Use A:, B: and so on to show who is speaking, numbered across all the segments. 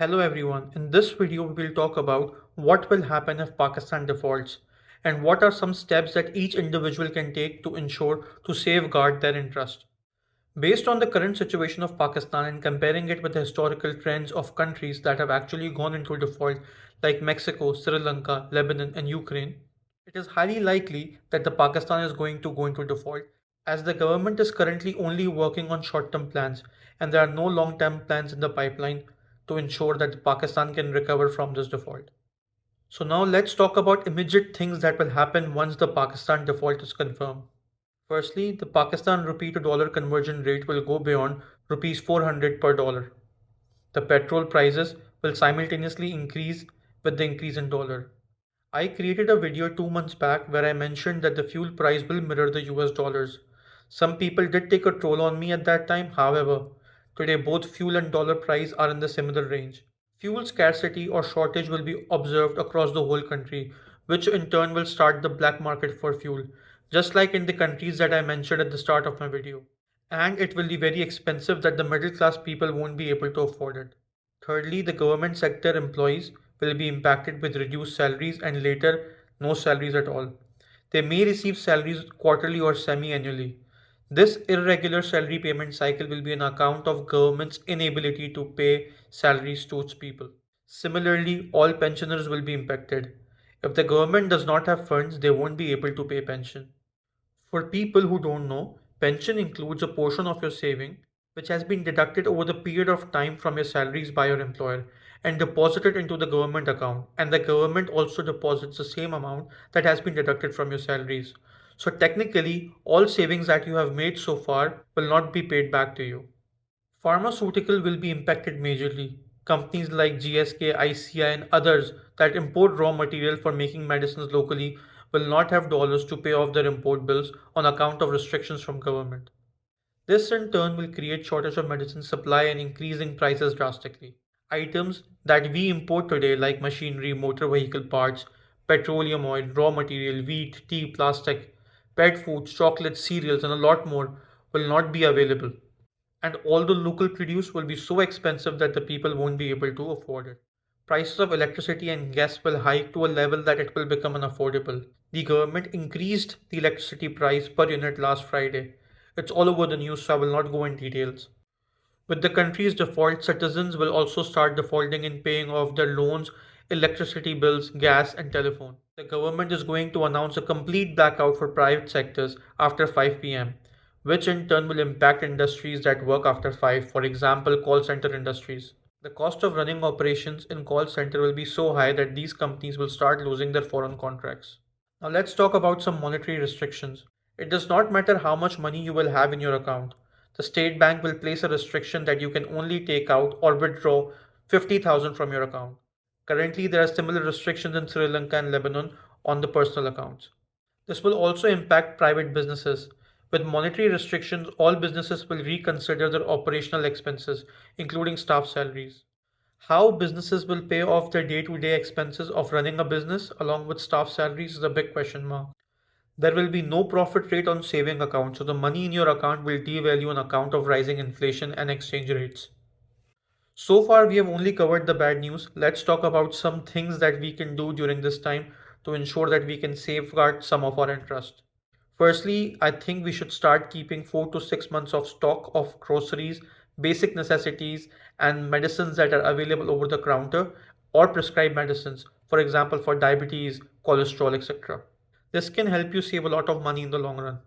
A: Hello everyone, in this video we will talk about what will happen if Pakistan defaults and what are some steps that each individual can take to ensure to safeguard their interest. Based on the current situation of Pakistan and comparing it with the historical trends of countries that have actually gone into default like Mexico, Sri Lanka, Lebanon and Ukraine, it is highly likely that the Pakistan is going to go into default as the government is currently only working on short-term plans and there are no long-term plans in the pipeline to ensure that Pakistan can recover from this default. So now let's talk about immediate things that will happen once the Pakistan default is confirmed. Firstly, the Pakistan rupee to dollar conversion rate will go beyond rupees 400 per dollar. The petrol prices will simultaneously increase with the increase in dollar. I created a video 2 months back where I mentioned that the fuel price will mirror the US dollars. Some people did take a troll on me at that time, however, today both fuel and dollar price are in the similar range. Fuel scarcity or shortage will be observed across the whole country, which in turn will start the black market for fuel, just like in the countries that I mentioned at the start of my video. And it will be very expensive that the middle class people won't be able to afford it. Thirdly, the government sector employees will be impacted with reduced salaries and later no salaries at all. They may receive salaries quarterly or semi annually. This irregular salary payment cycle will be an account of government's inability to pay salaries to its people. Similarly, all pensioners will be impacted. If the government does not have funds, they won't be able to pay pension. For people who don't know, pension includes a portion of your saving which has been deducted over the period of time from your salaries by your employer and deposited into the government account. And the government also deposits the same amount that has been deducted from your salaries. So technically, all savings that you have made so far will not be paid back to you. Pharmaceutical will be impacted majorly. Companies like GSK, ICI, and others that import raw material for making medicines locally will not have dollars to pay off their import bills on account of restrictions from government. This in turn will create shortage of medicine supply and increasing prices drastically. Items that we import today like machinery, motor vehicle parts, petroleum oil, raw material, wheat, tea, plastic, pet foods, chocolates, cereals and a lot more will not be available. And all the local produce will be so expensive that the people won't be able to afford it. Prices of electricity and gas will hike to a level that it will become unaffordable. The government increased the electricity price per unit last Friday. It's all over the news, so I will not go in details. With the country's default, citizens will also start defaulting in paying off their loans, electricity bills, gas, and telephone. The government is going to announce a complete blackout for private sectors after 5 pm, which in turn will impact industries that work after 5, for example, call center industries. The cost of running operations in call center will be so high that these companies will start losing their foreign contracts. Now let's talk about some monetary restrictions. It does not matter how much money you will have in your account. The state bank will place a restriction that you can only take out or withdraw 50,000 from your account. Currently, there are similar restrictions in Sri Lanka and Lebanon on the personal accounts. This will also impact private businesses. With monetary restrictions, all businesses will reconsider their operational expenses, including staff salaries. How businesses will pay off their day to day expenses of running a business along with staff salaries is a big question mark. There will be no profit rate on saving account, so the money in your account will devalue on account of rising inflation and exchange rates. So far, we have only covered the bad news. Let's talk about some things that we can do during this time to ensure that we can safeguard some of our interest. Firstly, I think we should start keeping 4 to 6 months of stock of groceries, basic necessities, and medicines that are available over the counter or prescribed medicines, for example, for diabetes, cholesterol, etc. This can help you save a lot of money in the long run.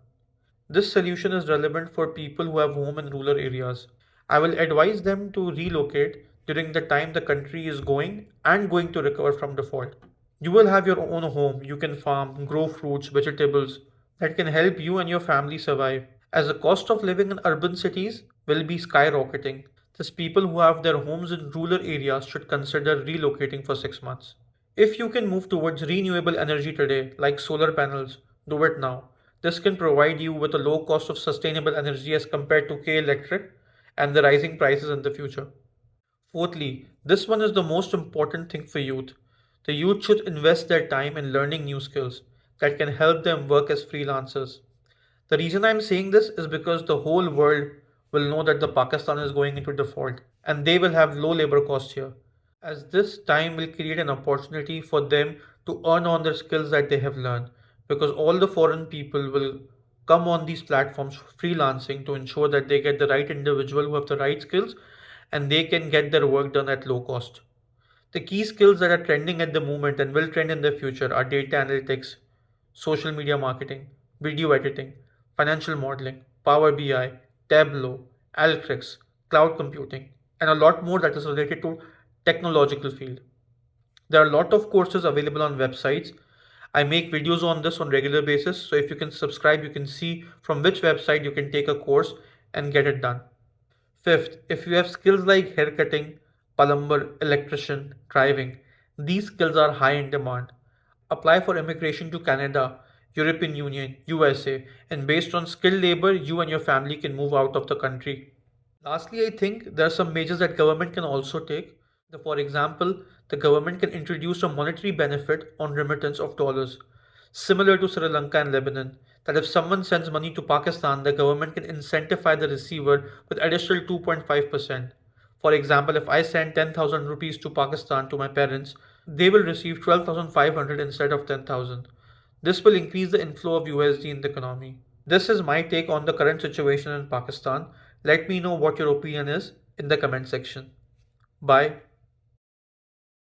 A: This solution is relevant for people who have home in rural areas. I will advise them to relocate during the time the country is going to recover from default. You will have your own home, you can farm, grow fruits, vegetables that can help you and your family survive. As the cost of living in urban cities will be skyrocketing, these people who have their homes in rural areas should consider relocating for 6 months. If you can move towards renewable energy today, like solar panels, do it now. This can provide you with a low cost of sustainable energy as compared to K electric and the rising prices in the future. Fourthly, this one is the most important thing for youth. The youth should invest their time in learning new skills that can help them work as freelancers. The reason I'm saying this is because the whole world will know that the Pakistan is going into default and they will have low labor costs here. as this time will create an opportunity for them to earn on the skills that they have learned, because all the foreign people will come on these platforms for freelancing to ensure that they get the right individual who have the right skills and they can get their work done at low cost. The key skills that are trending at the moment and will trend in the future are data analytics, social media marketing, video editing, financial modeling, Power BI, Tableau, Alteryx, cloud computing, and a lot more that is related to technological field. There are a lot of courses available on websites. I make videos on this on regular basis, so if you can subscribe, you can see from which website you can take a course and get it done. Fifth, if you have skills like haircutting, plumber, electrician, driving, these skills are high in demand. Apply for immigration to Canada, European Union, USA, and based on skilled labor, you and your family can move out of the country. Lastly, I think there are some measures that government can also take. For example, the government can introduce a monetary benefit on remittance of dollars, similar to Sri Lanka and Lebanon, that if someone sends money to Pakistan, the government can incentivize the receiver with additional 2.5%. For example, if I send 10,000 rupees to Pakistan to my parents, they will receive 12,500 instead of 10,000. This will increase the inflow of USD in the economy. This is my take on the current situation in Pakistan. Let me know what your opinion is in the comment section. Bye.